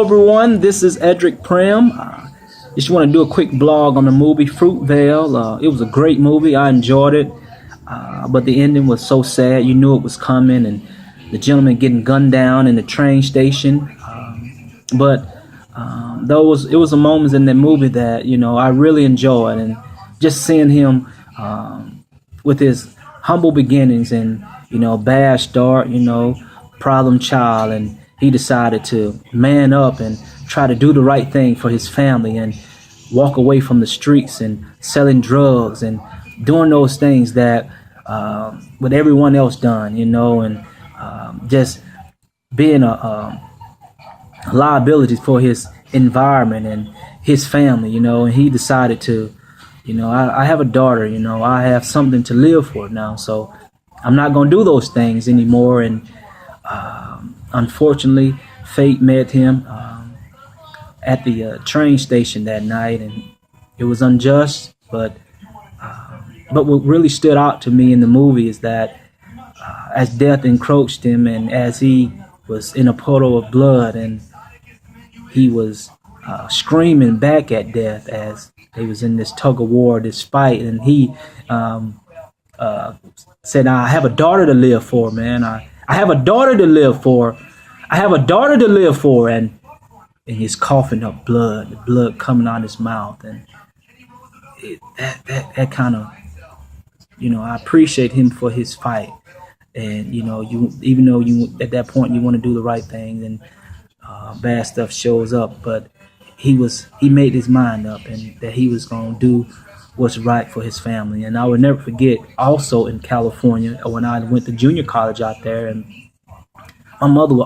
Everyone, this is Edric Prim. Just want to do a quick blog on the movie Fruitvale. It was a great movie. I enjoyed it, but the ending was so sad. You knew it was coming, and the gentleman getting gunned down in the train station. But it was a moments in that movie that I really enjoyed, and just seeing him with his humble beginnings and bad start, problem child, and he decided to man up and try to do the right thing for his family and walk away from the streets and selling drugs and doing those things that what everyone else done, and just being a liability for his environment and his family, and he decided to, I have a daughter, I have something to live for now, so I'm not going to do those things anymore. And unfortunately, fate met him at the train station that night, and it was unjust. But what really stood out to me in the movie is that as death encroached him, and as he was in a puddle of blood, and he was screaming back at death as they was in this tug of war, this fight, and he said, "I have a daughter to live for, man. I have a daughter to live for. I have a daughter to live for," and he's coughing up blood, the blood coming out his mouth, and that kind of, I appreciate him for his fight, and you even though you at that point you want to do the right thing, and bad stuff shows up, but he made his mind up, and that he was gonna do what's right for his family. And I will never forget, also in California, when I went to junior college out there, and my mother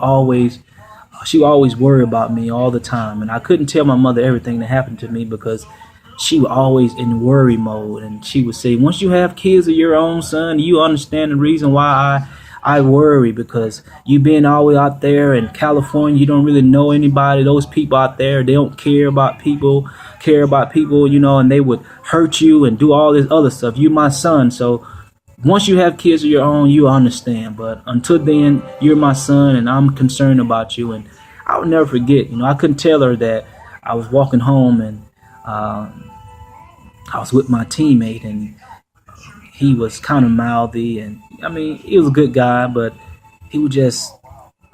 she would always worry about me all the time, and I couldn't tell my mother everything that happened to me because she was always in worry mode. And she would say, once you have kids of your own, son, you understand the reason why I worry, because you being all the way out there in California, you don't really know anybody. Those people out there, they don't care about people, and they would hurt you and do all this other stuff. You my son, so once you have kids of your own, you understand. But until then, you're my son, and I'm concerned about you. And I would never forget, I couldn't tell her that I was walking home, and I was with my teammate, and he was kind of mouthy, and I mean, he was a good guy, but he was just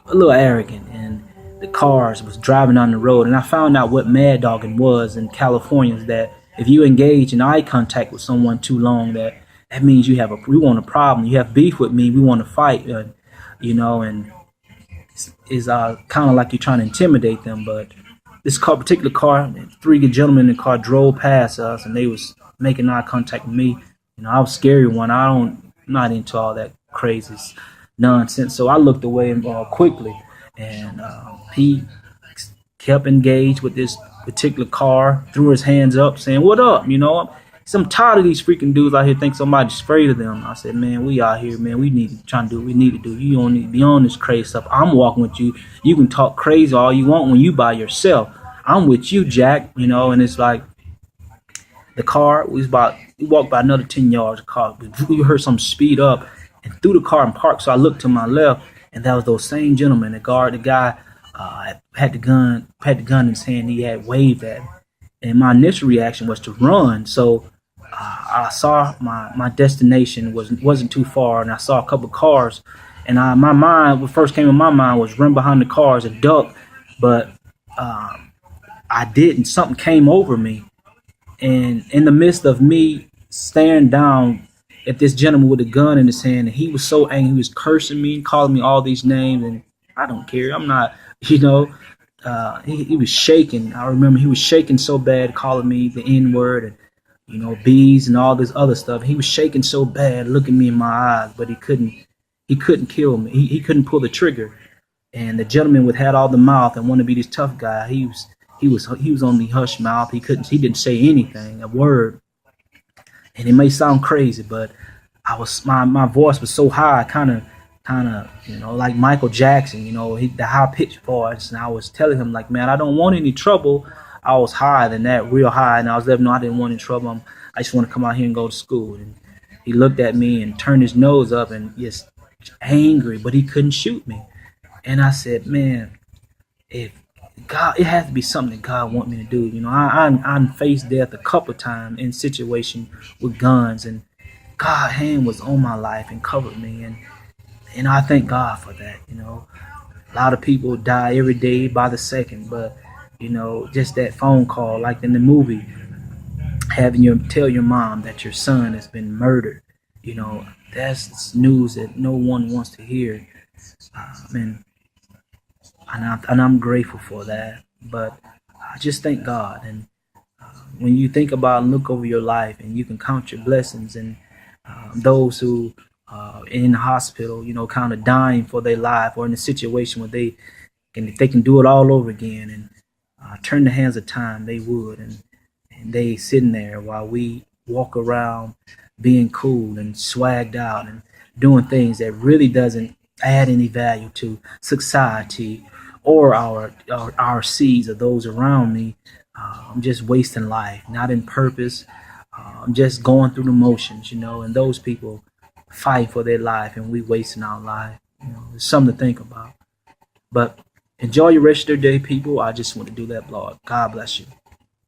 a little arrogant, and the cars was driving on the road. And I found out what mad dogging was in California, is that if you engage in eye contact with someone too long, that means we want a problem. You have beef with me, we want to fight, and it's kind of like you're trying to intimidate them. But this particular car, three good gentlemen in the car drove past us, and they was making eye contact with me. I was scary one. I'm not into all that crazy nonsense. So I looked away quickly, and he kept engaged with this particular car, threw his hands up, saying, "What up?" I'm tired of these freaking dudes out here think somebody's afraid of them. I said, "Man, we out here, man. We need to try and do what we need to do. You don't need to be on this crazy stuff. I'm walking with you. You can talk crazy all you want when you by yourself. I'm with you, Jack." And it's like the car we walked by another 10 yards. The car, we heard some speed up and threw the car and parked. So I looked to my left, and that was those same gentlemen. The guy had the gun in his hand. He had waved at me, and my initial reaction was to run. So I saw my destination wasn't too far, and I saw a couple of cars, and what first came in my mind was run behind the cars and duck, but I didn't. Something came over me, and in the midst of me staring down at this gentleman with a gun in his hand, and he was so angry, he was cursing me, calling me all these names, and I don't care. I'm not, he was shaking. I remember he was shaking so bad, calling me the N-word and bees and all this other stuff. He was shaking so bad, looking me in my eyes, but he couldn't kill me. He couldn't pull the trigger. And the gentleman had all the mouth and wanted to be this tough guy, he was on the hush mouth. He didn't say anything, a word. And it may sound crazy, but my voice was so high, kind of like Michael Jackson, the high pitched voice. And I was telling him, like, man, I don't want any trouble. I was higher than that, real high, and I was letting him know I didn't want any trouble. I just want to come out here and go to school. And he looked at me and turned his nose up and just angry, but he couldn't shoot me. And I said, man, if God, it has to be something that God want me to do. You know, I faced death a couple of times in situation with guns, and God's hand was on my life and covered me, and I thank God for that. You know, a lot of people die every day by the second, but you know, just that phone call, like in the movie, having your tell your mom that your son has been murdered. You know, that's news that no one wants to hear. And I'm grateful for that. But I just thank God. And when you think about and look over your life, and you can count your blessings, and those who in the hospital, you know, kind of dying for their life, or in a situation where they can, if they can do it all over again and turn the hands of time, they would. And they sitting there while we walk around being cool and swagged out and doing things that really doesn't add any value to society or our seeds or those around me. I'm just wasting life, not in purpose. I'm just going through the motions, you know, and those people fight for their life, and we wasting our life. You know, it's something to think about. But enjoy your rest of your day, people. I just want to do that, Lord. God bless you.